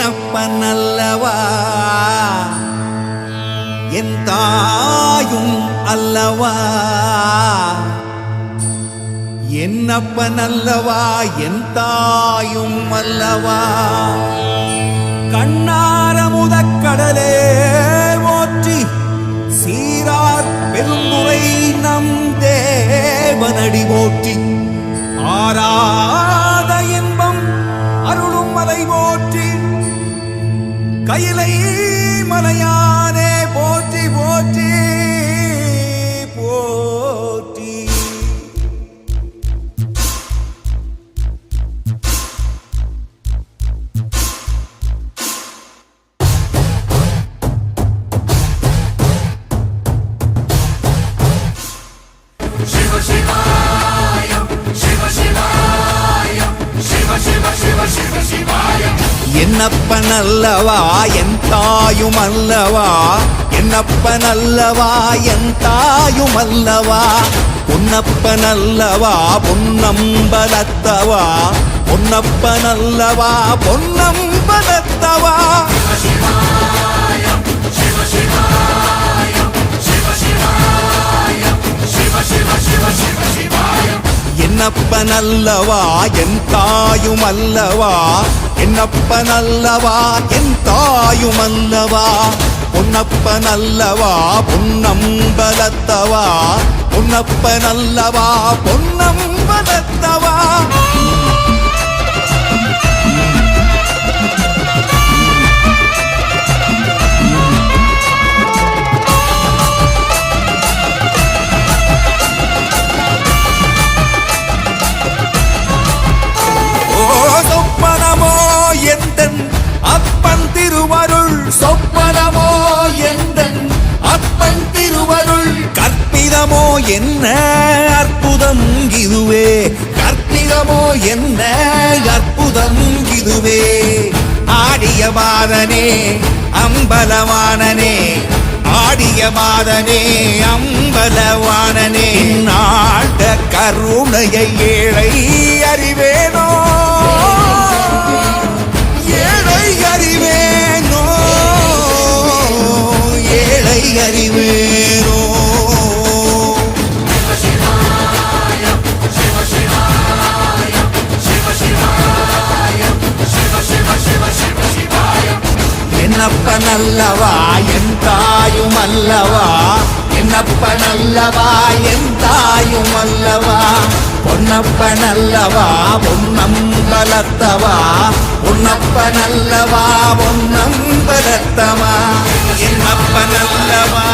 என்னப்பனல்லவா என் தாயும் அல்லவா, என்னப்பனல்லவா என் தாயும் அல்லவா. கண்ணார முதக்கடலே போற்றி சீரார் பெருந்துரை நம் தேவனடி போற்றி, ஆராத இன்பம் அருளும் மலை போற்றி, கையிலை மலையானே போற்றி போற்றி போற்றி. சிவ சிவாயம் சிவ சிவாயம் சிவ சிவ சிவ சிவ சிவாயம். என்னப்பனல்லவா என் தாயும் அல்லவா, என்னப்பனல்லவா என் தாயும் அல்லவா. பொன்னப்பனல்லவா பொன்னம்பலத்தவா, பொன்னப்பனல்லவா பொன்னம்பலத்தவா. என்னப்பனல்லவா என் தாயும் அல்லவா, என்னப்பனல்லவா என் தாயும் அல்லவா. பொன்னப்பனல்லவா பொன்னம்பலத்தவா, பொன்னப்பனல்லவா பொன்னம்பலத்தவா. சொப்பனமோ எந்தன் அப்பன் திருவருள், சொப்பனமோ எந்தன் அப்பன் திருவருள். கற்பிதமோ என்ன அற்புதம் இதுவே, கற்பிதமோ என்ன அற்புதம் இதுவே. ஆடிய பாதனே அம்பலவானனே, ஆடிய பாதனே அம்பலவானனே. நாட்ட கருணையை ஏழை அறிவேனோ, ஏழை அறிவேனோ, ஏழை அறிவேனோ. என்னப்பனல்லவா என் தாயும் அல்லவா, என்னப்பனல்லவா என் தாயும் அல்லவா. பொன்னப்பனல்லவா பொன்னம்பலத்தவா, பொன்னப்பனல்லவா பொன்னம்பலத்தவா. என்னப்பனல்லவா